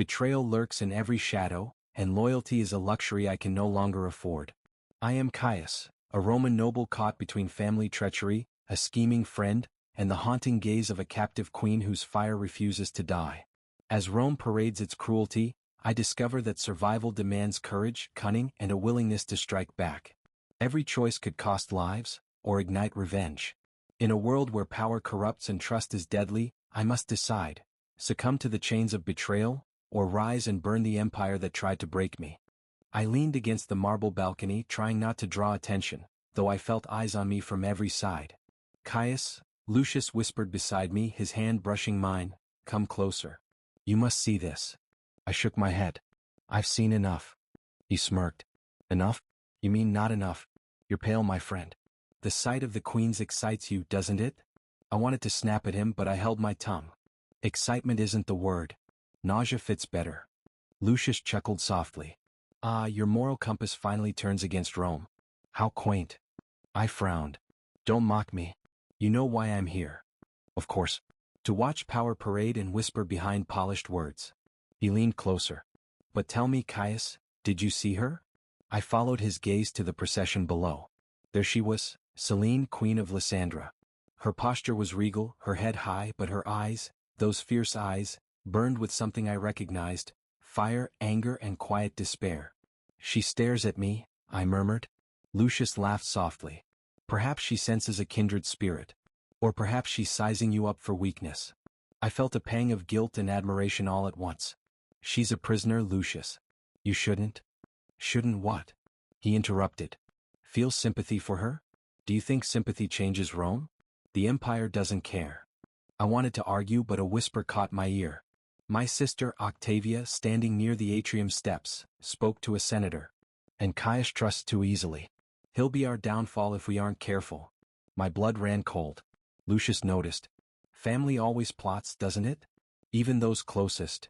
Betrayal lurks in every shadow, and loyalty is a luxury I can no longer afford. I am Caius, a Roman noble caught between family treachery, a scheming friend, and the haunting gaze of a captive queen whose fire refuses to die. As Rome parades its cruelty, I discover that survival demands courage, cunning, and a willingness to strike back. Every choice could cost lives, or ignite revenge. In a world where power corrupts and trust is deadly, I must decide: succumb to the chains of betrayal, or rise and burn the empire that tried to break me. I leaned against the marble balcony, trying not to draw attention, though I felt eyes on me from every side. "Caius," Lucius whispered beside me, his hand brushing mine, "come closer. You must see this." I shook my head. "I've seen enough." He smirked. "Enough? You mean not enough? You're pale, my friend. The sight of the queens excites you, doesn't it?" I wanted to snap at him, but I held my tongue. Excitement isn't the word. Nausea fits better. Lucius chuckled softly. "Ah, your moral compass finally turns against Rome. How quaint." I frowned. "Don't mock me. You know why I'm here." "Of course. To watch power parade and whisper behind polished words." He leaned closer. "But tell me, Caius, did you see her?" I followed his gaze to the procession below. There she was, Selene, Queen of Lysandra. Her posture was regal, her head high, but her eyes, those fierce eyes, burned with something I recognized: fire, anger, and quiet despair. "She stares at me," I murmured. Lucius laughed softly. "Perhaps she senses a kindred spirit. Or perhaps she's sizing you up for weakness." I felt a pang of guilt and admiration all at once. "She's a prisoner, Lucius. You shouldn't." "Shouldn't what?" He interrupted. "Feel sympathy for her? Do you think sympathy changes Rome? The empire doesn't care." I wanted to argue, but a whisper caught my ear. My sister Octavia, standing near the atrium steps, spoke to a senator. "And Caius trusts too easily. He'll be our downfall if we aren't careful." My blood ran cold. Lucius noticed. "Family always plots, doesn't it? Even those closest."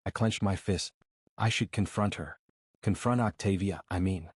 I clenched my fist. I should confront her. Confront Octavia, I mean.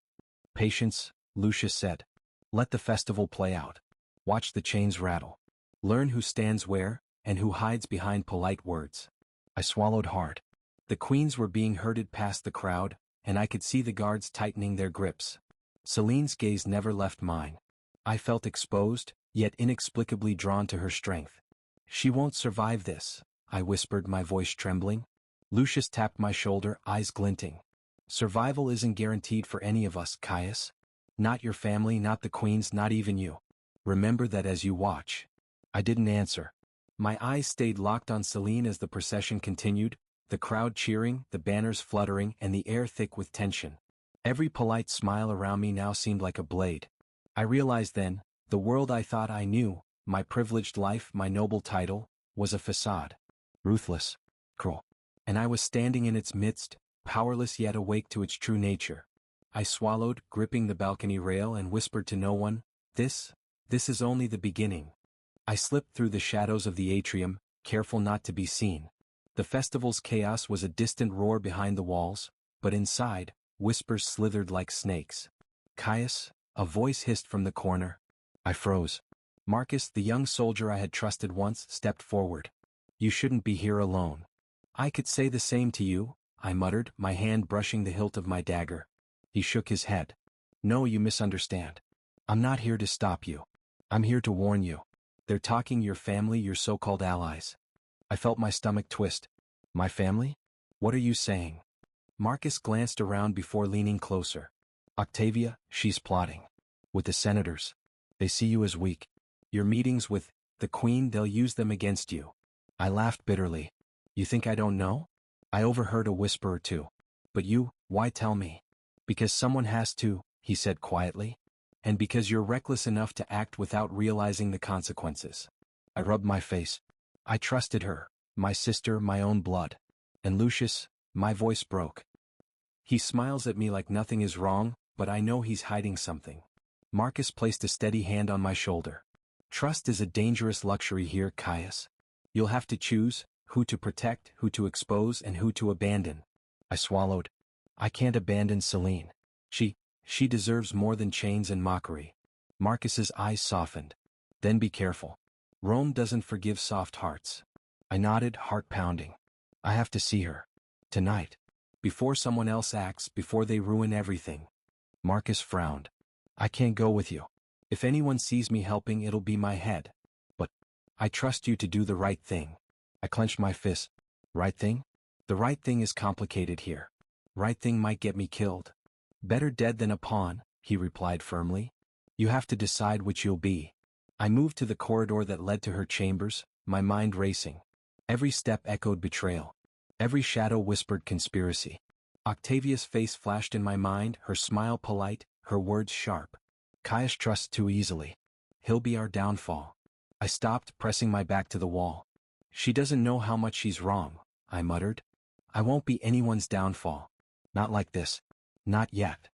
"Patience," Lucius said. "Let the festival play out. Watch the chains rattle. Learn who stands where, and who hides behind polite words." I swallowed hard. The queens were being herded past the crowd, and I could see the guards tightening their grips. Selene's gaze never left mine. I felt exposed, yet inexplicably drawn to her strength. "She won't survive this," I whispered, my voice trembling. Lucius tapped my shoulder, eyes glinting. "Survival isn't guaranteed for any of us, Caius. Not your family, not the queens, not even you. Remember that as you watch." I didn't answer. My eyes stayed locked on Selene as the procession continued, the crowd cheering, the banners fluttering, and the air thick with tension. Every polite smile around me now seemed like a blade. I realized then, the world I thought I knew, my privileged life, my noble title, was a facade. Ruthless. Cruel. And I was standing in its midst, powerless yet awake to its true nature. I swallowed, gripping the balcony rail, and whispered to no one, This is only the beginning." I slipped through the shadows of the atrium, careful not to be seen. The festival's chaos was a distant roar behind the walls, but inside, whispers slithered like snakes. "Caius," a voice hissed from the corner. I froze. Marcus, the young soldier I had trusted once, stepped forward. "You shouldn't be here alone." "I could say the same to you," I muttered, my hand brushing the hilt of my dagger. He shook his head. "No, you misunderstand. I'm not here to stop you. I'm here to warn you. They're talking your family, your so-called allies." I felt my stomach twist. "My family? What are you saying?" Marcus glanced around before leaning closer. "Octavia, she's plotting. With the senators. They see you as weak. Your meetings with the queen, they'll use them against you." I laughed bitterly. "You think I don't know?" I overheard a whisper or two. "But you, why tell me?" "Because someone has to," he said quietly. "And because you're reckless enough to act without realizing the consequences." I rubbed my face. I trusted her, my sister, my own blood. "And Lucius," my voice broke. "He smiles at me like nothing is wrong, but I know he's hiding something." Marcus placed a steady hand on my shoulder. "Trust is a dangerous luxury here, Caius. You'll have to choose who to protect, who to expose, and who to abandon." I swallowed. "I can't abandon Selene. She deserves more than chains and mockery." Marcus's eyes softened. "Then be careful. Rome doesn't forgive soft hearts." I nodded, heart pounding. "I have to see her." Tonight. Before someone else acts, before they ruin everything. Marcus frowned. I can't go with you. If anyone sees me helping, it'll be my head. But I trust you to do the right thing. I clenched my fist. Right thing? The right thing is complicated here. Right thing might get me killed. Better dead than a pawn, he replied firmly. You have to decide which you'll be. I moved to the corridor that led to her chambers, my mind racing. Every step echoed betrayal. Every shadow whispered conspiracy. Octavia's face flashed in my mind, her smile polite, her words sharp. Caius trusts too easily. He'll be our downfall. I stopped, pressing my back to the wall. She doesn't know how much she's wrong, I muttered. I won't be anyone's downfall. Not like this. Not yet.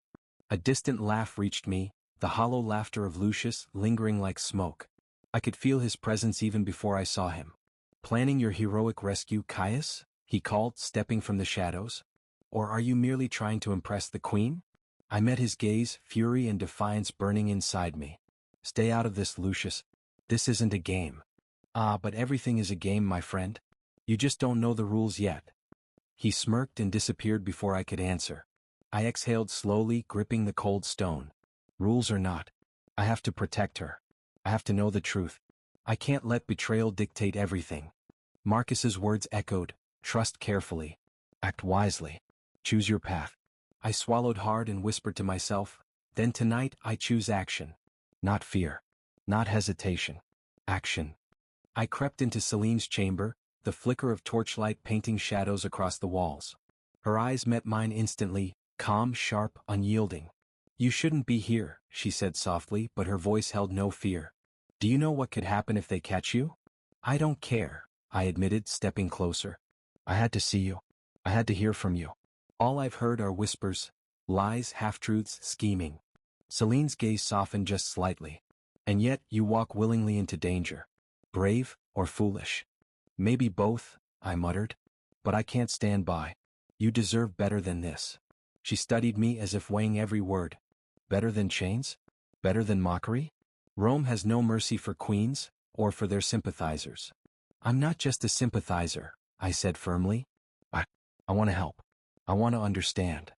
A distant laugh reached me, the hollow laughter of Lucius lingering like smoke. I could feel his presence even before I saw him. Planning your heroic rescue, Caius? He called, stepping from the shadows. Or are you merely trying to impress the queen? I met his gaze, fury and defiance burning inside me. Stay out of this, Lucius. This isn't a game. Ah, but everything is a game, my friend. You just don't know the rules yet. He smirked and disappeared before I could answer. I exhaled slowly, gripping the cold stone. Rules or not, I have to protect her. I have to know the truth. I can't let betrayal dictate everything. Marcus's words echoed. Trust carefully. Act wisely. Choose your path. I swallowed hard and whispered to myself, then tonight I choose action. Not fear. Not hesitation. Action. I crept into Celine's chamber, the flicker of torchlight painting shadows across the walls. Her eyes met mine instantly, calm, sharp, unyielding. You shouldn't be here, she said softly, but her voice held no fear. Do you know what could happen if they catch you? I don't care, I admitted, stepping closer. I had to see you. I had to hear from you. All I've heard are whispers, lies, half-truths, scheming. Celine's gaze softened just slightly. And yet you walk willingly into danger. Brave or foolish? Maybe both, I muttered. But I can't stand by. You deserve better than this. She studied me as if weighing every word. Better than chains? Better than mockery? Rome has no mercy for queens, or for their sympathizers. I'm not just a sympathizer, I said firmly. I want to help. I want to understand.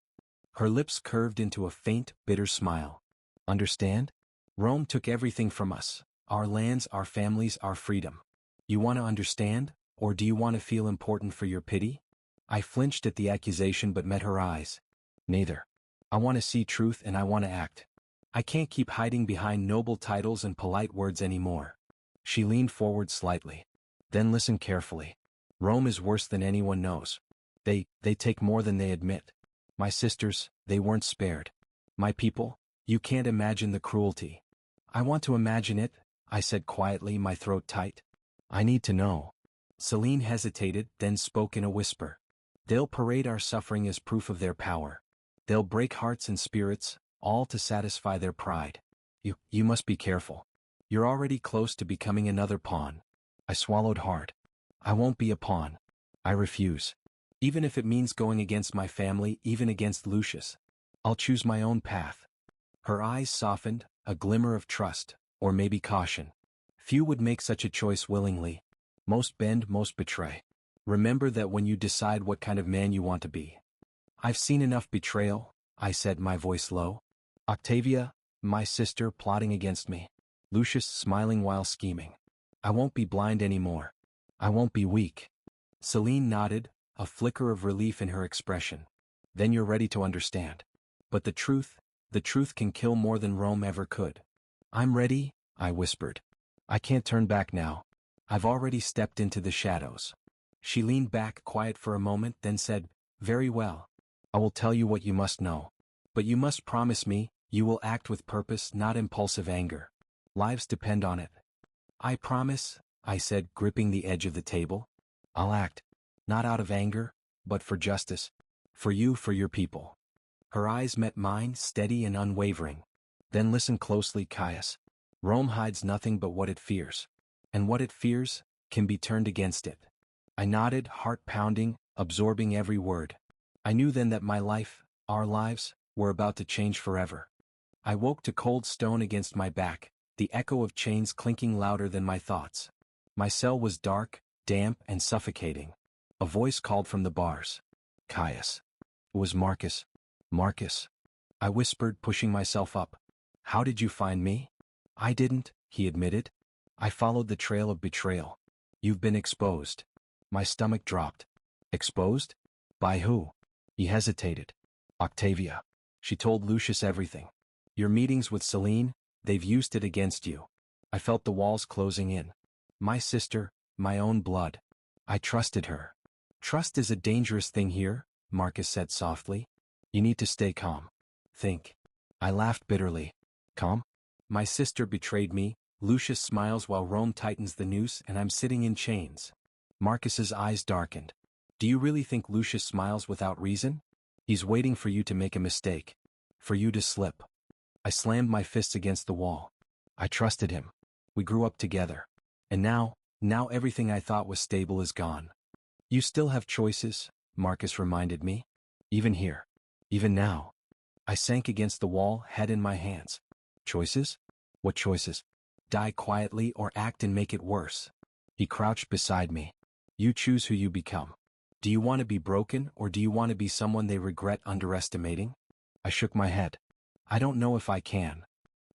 Her lips curved into a faint, bitter smile. Understand? Rome took everything from us. Our lands, our families, our freedom. You want to understand, or do you want to feel important for your pity? I flinched at the accusation but met her eyes. Neither. I want to see truth and I want to act. I can't keep hiding behind noble titles and polite words anymore. She leaned forward slightly. Then listen carefully. Rome is worse than anyone knows. They take more than they admit. My sisters, they weren't spared. My people, you can't imagine the cruelty. I want to imagine it, I said quietly, my throat tight. I need to know. Celine hesitated, then spoke in a whisper. They'll parade our suffering as proof of their power. They'll break hearts and spirits, all to satisfy their pride. You must be careful. You're already close to becoming another pawn. I swallowed hard. I won't be a pawn. I refuse. Even if it means going against my family, even against Lucius. I'll choose my own path. Her eyes softened, a glimmer of trust, or maybe caution. Few would make such a choice willingly. Most bend, most betray. Remember that when you decide what kind of man you want to be. I've seen enough betrayal, I said, my voice low. Octavia, my sister, plotting against me. Lucius smiling while scheming. I won't be blind anymore. I won't be weak. Celine nodded, a flicker of relief in her expression. Then you're ready to understand. But the truth can kill more than Rome ever could. I'm ready, I whispered. I can't turn back now. I've already stepped into the shadows. She leaned back, quiet for a moment, then said, Very well. I will tell you what you must know. But you must promise me, you will act with purpose, not impulsive anger. Lives depend on it. I promise, I said, gripping the edge of the table. I'll act. Not out of anger, but for justice. For you, for your people. Her eyes met mine, steady and unwavering. Then listen closely, Caius. Rome hides nothing but what it fears. And what it fears can be turned against it. I nodded, heart pounding, absorbing every word. I knew then that my life, our lives, were about to change forever. I woke to cold stone against my back, the echo of chains clinking louder than my thoughts. My cell was dark, damp and suffocating. A voice called from the bars. Caius. It was Marcus. Marcus. I whispered, pushing myself up. How did you find me? I didn't, he admitted. I followed the trail of betrayal. You've been exposed. My stomach dropped. Exposed? By who? He hesitated. Octavia. She told Lucius everything. Your meetings with Celine, they've used it against you. I felt the walls closing in. My sister, my own blood. I trusted her. Trust is a dangerous thing here, Marcus said softly. You need to stay calm. Think. I laughed bitterly. Calm? My sister betrayed me. Lucius smiles while Rome tightens the noose and I'm sitting in chains. Marcus's eyes darkened. Do you really think Lucius smiles without reason? He's waiting for you to make a mistake. For you to slip. I slammed my fists against the wall. I trusted him. We grew up together. And now everything I thought was stable is gone. You still have choices, Marcus reminded me. Even here. Even now. I sank against the wall, head in my hands. Choices? What choices? Die quietly or act and make it worse. He crouched beside me. You choose who you become. Do you want to be broken or do you want to be someone they regret underestimating? I shook my head. I don't know if I can.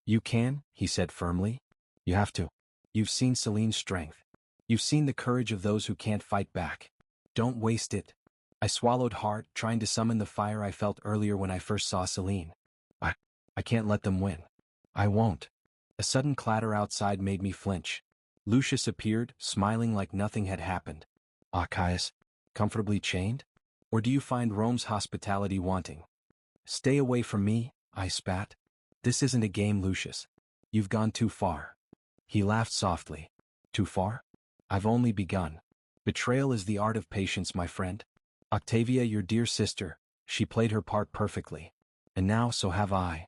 You can, he said firmly. You have to. You've seen Celine's strength. You've seen the courage of those who can't fight back. Don't waste it. I swallowed hard, trying to summon the fire I felt earlier when I first saw Celine. I can't let them win. I won't. A sudden clatter outside made me flinch. Lucius appeared, smiling like nothing had happened. Ah, Caius, comfortably chained? Or do you find Rome's hospitality wanting? Stay away from me, I spat. This isn't a game, Lucius. You've gone too far. He laughed softly. Too far? I've only begun. Betrayal is the art of patience, my friend. Octavia, your dear sister, she played her part perfectly. And now so have I.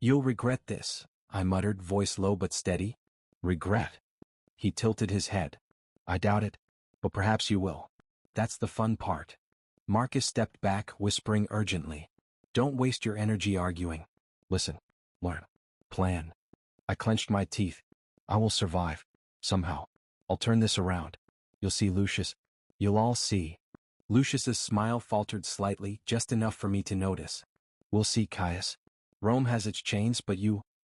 You'll regret this, I muttered, voice low but steady. Regret? He tilted his head. I doubt it, but perhaps you will. That's the fun part. Marcus stepped back, whispering urgently. Don't waste your energy arguing. Listen. Learn. Plan. I clenched my teeth. I will survive. Somehow. I'll turn this around. You'll see, Lucius. You'll all see. Lucius's smile faltered slightly, just enough for me to notice. We'll see, Caius. Rome has its chains, but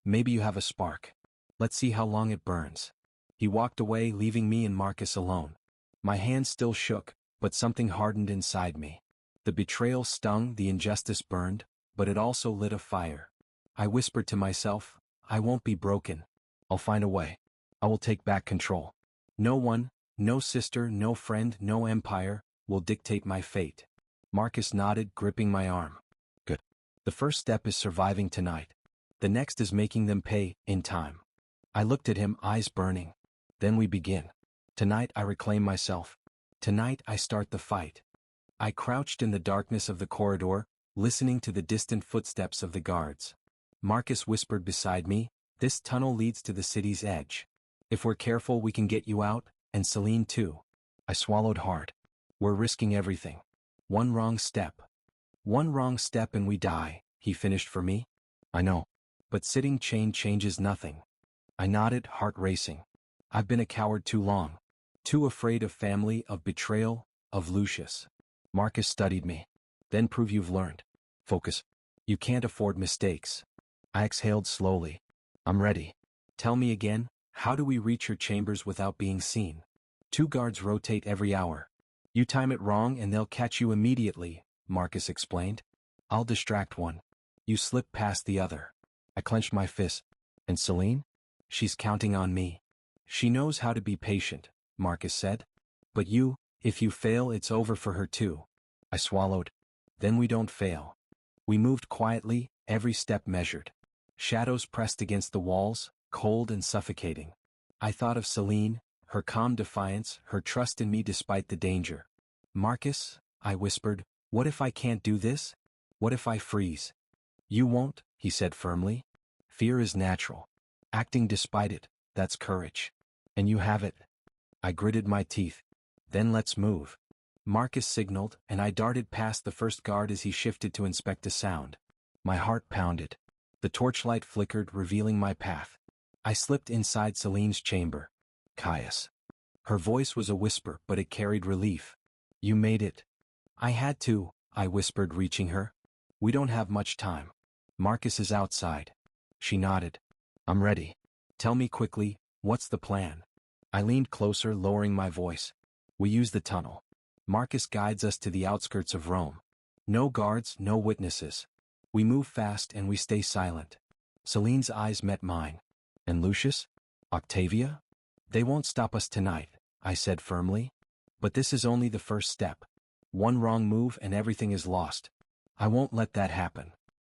maybe you have a spark. Let's see how long it burns. He walked away, leaving me and Marcus alone. My hands still shook, but something hardened inside me. The betrayal stung, the injustice burned, but it also lit a fire. I whispered to myself, I won't be broken. I'll find a way. I will take back control. No one, no sister, no friend, no empire, will dictate my fate. Marcus nodded, gripping my arm. Good. The first step is surviving tonight. The next is making them pay, in time. I looked at him, eyes burning. Then we begin. Tonight I reclaim myself. Tonight I start the fight. I crouched in the darkness of the corridor, listening to the distant footsteps of the guards. Marcus whispered beside me, this tunnel leads to the city's edge. If we're careful we can get you out, and Celine too. I swallowed hard. We're risking everything. One wrong step. One wrong step and we die, he finished for me. I know. But sitting chained changes nothing. I nodded, heart racing. I've been a coward too long. Too afraid of family, of betrayal, of Lucius. Marcus studied me. Then prove you've learned. Focus. You can't afford mistakes. I exhaled slowly. I'm ready. Tell me again, how do we reach your chambers without being seen? 2 guards rotate every hour. You time it wrong and they'll catch you immediately, Marcus explained. I'll distract one. You slip past the other. I clenched my fist. And Celine? She's counting on me. She knows how to be patient, Marcus said. But if you fail, it's over for her too. I swallowed. Then we don't fail. We moved quietly, every step measured. Shadows pressed against the walls, cold and suffocating. I thought of Celine, her calm defiance, her trust in me despite the danger. Marcus, I whispered, what if I can't do this? What if I freeze? You won't, he said firmly. Fear is natural. Acting despite it, that's courage. And you have it. I gritted my teeth. Then let's move. Marcus signaled, and I darted past the first guard as he shifted to inspect a sound. My heart pounded. The torchlight flickered, revealing my path. I slipped inside Celine's chamber. Caius. Her voice was a whisper, but it carried relief. You made it. I had to, I whispered, reaching her. We don't have much time. Marcus is outside. She nodded. I'm ready. Tell me quickly, what's the plan? I leaned closer, lowering my voice. We use the tunnel. Marcus guides us to the outskirts of Rome. No guards, no witnesses. We move fast and we stay silent. Celine's eyes met mine. And Lucius? Octavia? They won't stop us tonight, I said firmly. But this is only the first step. One wrong move and everything is lost. I won't let that happen.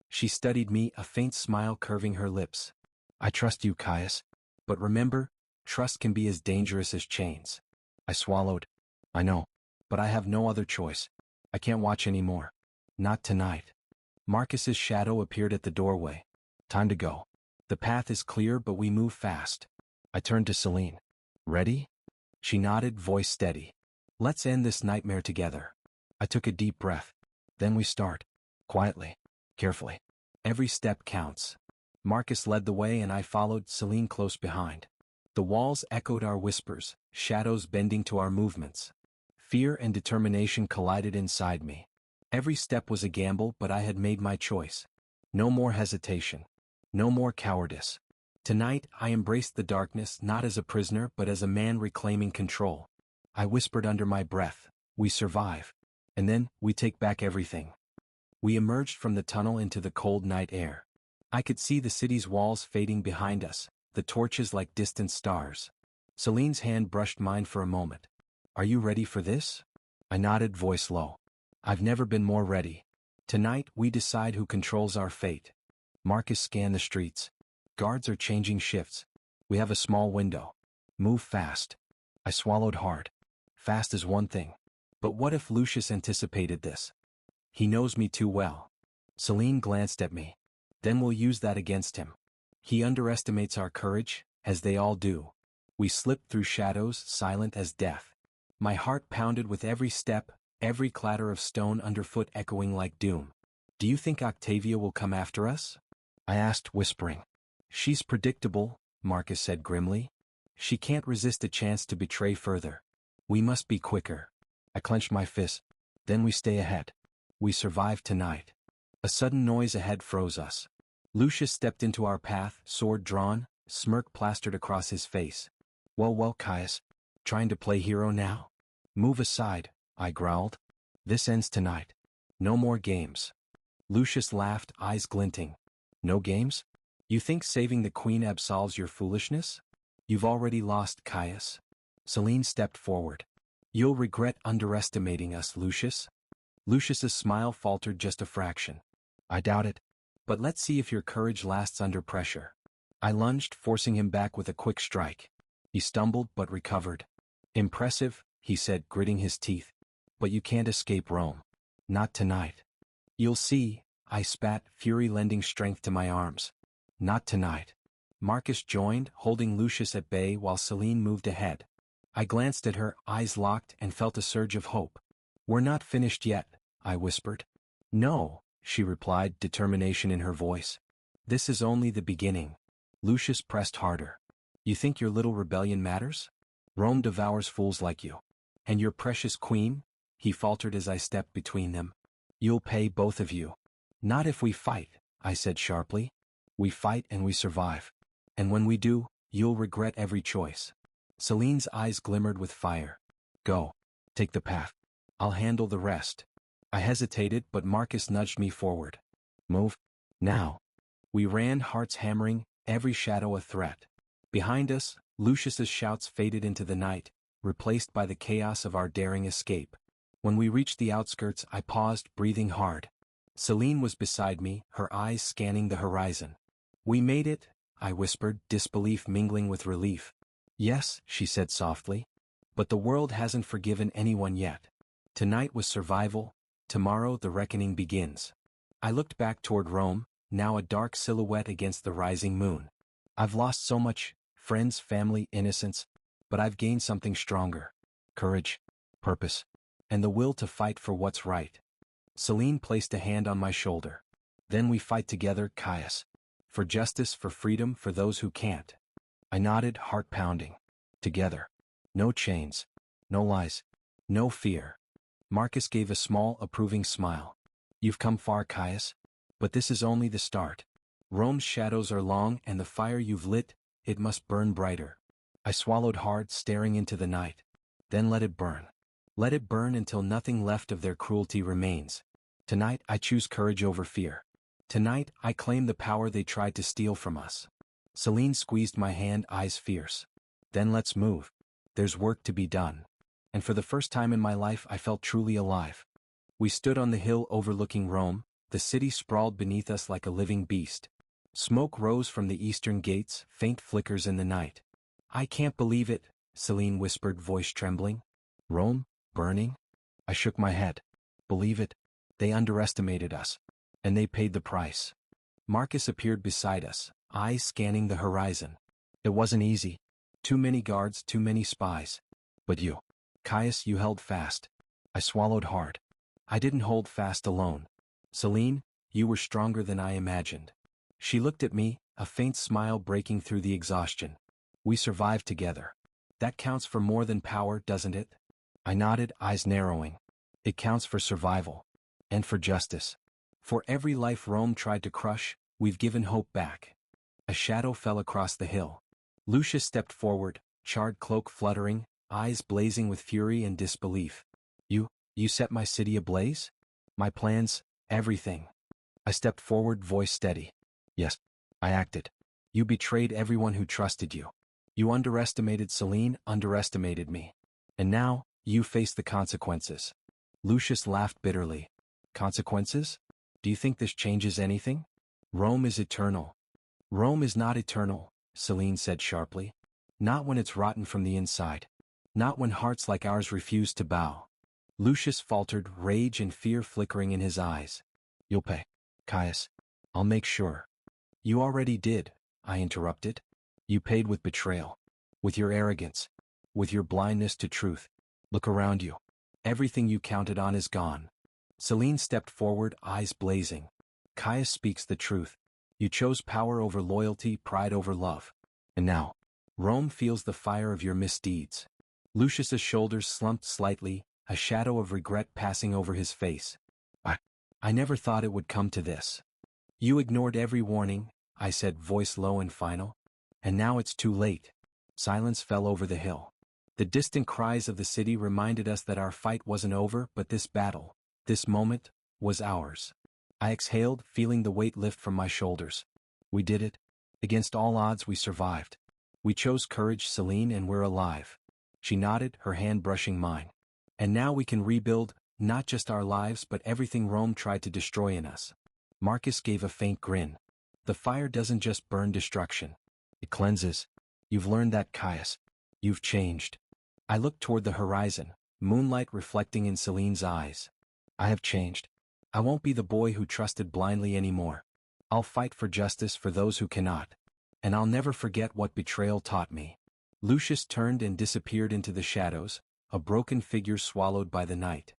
She studied me, a faint smile curving her lips. I trust you, Caius. But remember, trust can be as dangerous as chains. I swallowed. I know. But I have no other choice. I can't watch anymore. Not tonight. Marcus's shadow appeared at the doorway. Time to go. The path is clear, but we move fast. I turned to Celine. Ready? She nodded, voice steady. Let's end this nightmare together. I took a deep breath. Then we start. Quietly. Carefully. Every step counts. Marcus led the way and I followed, Celine close behind. The walls echoed our whispers, shadows bending to our movements. Fear and determination collided inside me. Every step was a gamble, but I had made my choice. No more hesitation. No more cowardice. Tonight, I embraced the darkness not as a prisoner but as a man reclaiming control. I whispered under my breath, we survive. And then, we take back everything. We emerged from the tunnel into the cold night air. I could see the city's walls fading behind us, the torches like distant stars. Celine's hand brushed mine for a moment. Are you ready for this? I nodded, voice low. I've never been more ready. Tonight, we decide who controls our fate. Marcus scanned the streets. Guards are changing shifts. We have a small window. Move fast. I swallowed hard. Fast is one thing. But what if Lucius anticipated this? He knows me too well. Celine glanced at me. Then we'll use that against him. He underestimates our courage, as they all do. We slipped through shadows, silent as death. My heart pounded with every step, every clatter of stone underfoot echoing like doom. Do you think Octavia will come after us? I asked, whispering. She's predictable, Marcus said grimly. She can't resist a chance to betray further. We must be quicker. I clenched my fist. Then we stay ahead. We survive tonight. A sudden noise ahead froze us. Lucius stepped into our path, sword drawn, smirk plastered across his face. Well, Caius. Trying to play hero now? Move aside, I growled. This ends tonight. No more games. Lucius laughed, eyes glinting. No games? You think saving the queen absolves your foolishness? You've already lost, Caius. Celine stepped forward. You'll regret underestimating us, Lucius. Lucius's smile faltered just a fraction. I doubt it. But let's see if your courage lasts under pressure. I lunged, forcing him back with a quick strike. He stumbled but recovered. Impressive, he said, gritting his teeth. But you can't escape Rome. Not tonight. You'll see, I spat, fury lending strength to my arms. Not tonight. Marcus joined, holding Lucius at bay while Celine moved ahead. I glanced at her, eyes locked, and felt a surge of hope. We're not finished yet, I whispered. No, she replied, determination in her voice. This is only the beginning. Lucius pressed harder. You think your little rebellion matters? Rome devours fools like you. And your precious queen? He faltered as I stepped between them. You'll pay, both of you. Not if we fight, I said sharply. We fight and we survive. And when we do, you'll regret every choice. Celine's eyes glimmered with fire. Go. Take the path. I'll handle the rest. I hesitated, but Marcus nudged me forward. Move. Now. We ran, hearts hammering, every shadow a threat. Behind us, Lucius's shouts faded into the night, replaced by the chaos of our daring escape. When we reached the outskirts, I paused, breathing hard. Celine was beside me, her eyes scanning the horizon. We made it, I whispered, disbelief mingling with relief. Yes, she said softly. But the world hasn't forgiven anyone yet. Tonight was survival, tomorrow the reckoning begins. I looked back toward Rome, now a dark silhouette against the rising moon. I've lost so much, friends, family, innocence, but I've gained something stronger. Courage, purpose, and the will to fight for what's right. Celine placed a hand on my shoulder. Then we fight together, Caius. For justice, for freedom, for those who can't. I nodded, heart pounding. Together. No chains. No lies. No fear. Marcus gave a small, approving smile. You've come far, Caius. But this is only the start. Rome's shadows are long, and the fire you've lit, it must burn brighter. I swallowed hard, staring into the night. Then let it burn. Let it burn until nothing left of their cruelty remains. Tonight I choose courage over fear. Tonight I claim the power they tried to steal from us. Celine squeezed my hand, eyes fierce. Then let's move. There's work to be done. And for the first time in my life I felt truly alive. We stood on the hill overlooking Rome, the city sprawled beneath us like a living beast. Smoke rose from the eastern gates, faint flickers in the night. I can't believe it, Celine whispered, voice trembling. Rome, burning? I shook my head. Believe it? They underestimated us. And they paid the price. Marcus appeared beside us, eyes scanning the horizon. It wasn't easy. Too many guards, too many spies. But you, Caius, you held fast. I swallowed hard. I didn't hold fast alone. Celine, you were stronger than I imagined. She looked at me, a faint smile breaking through the exhaustion. We survived together. That counts for more than power, doesn't it? I nodded, eyes narrowing. It counts for survival. And for justice. For every life Rome tried to crush, we've given hope back. A shadow fell across the hill. Lucius stepped forward, charred cloak fluttering, eyes blazing with fury and disbelief. You set my city ablaze? My plans, everything. I stepped forward, voice steady. Yes, I acted. You betrayed everyone who trusted you. You underestimated Celine, underestimated me. And now, you face the consequences. Lucius laughed bitterly. Consequences? Do you think this changes anything? Rome is eternal. Rome is not eternal, Celine said sharply. Not when it's rotten from the inside. Not when hearts like ours refuse to bow. Lucius faltered, rage and fear flickering in his eyes. You'll pay, Caius. I'll make sure. You already did, I interrupted. You paid with betrayal. With your arrogance. With your blindness to truth. Look around you. Everything you counted on is gone. Celine stepped forward, eyes blazing. Caius speaks the truth. You chose power over loyalty, pride over love. And now, Rome feels the fire of your misdeeds. Lucius's shoulders slumped slightly, a shadow of regret passing over his face. I never thought it would come to this. You ignored every warning, I said, voice low and final. And now it's too late. Silence fell over the hill. The distant cries of the city reminded us that our fight wasn't over, but this battle, this moment, was ours. I exhaled, feeling the weight lift from my shoulders. We did it. Against all odds we survived. We chose courage, Celine, and we're alive. She nodded, her hand brushing mine. And now we can rebuild, not just our lives but everything Rome tried to destroy in us. Marcus gave a faint grin. The fire doesn't just burn destruction. It cleanses. You've learned that, Caius. You've changed. I looked toward the horizon, moonlight reflecting in Celine's eyes. I have changed. I won't be the boy who trusted blindly anymore. I'll fight for justice for those who cannot. And I'll never forget what betrayal taught me. Lucius turned and disappeared into the shadows, a broken figure swallowed by the night.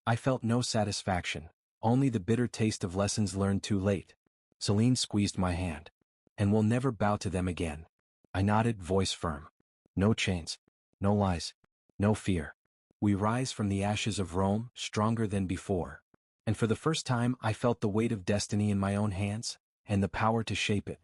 I felt no satisfaction, only the bitter taste of lessons learned too late. Celine squeezed my hand. And we'll never bow to them again. I nodded, voice firm. No chains. No lies. No fear. We rise from the ashes of Rome, stronger than before. And for the first time I felt the weight of destiny in my own hands, and the power to shape it.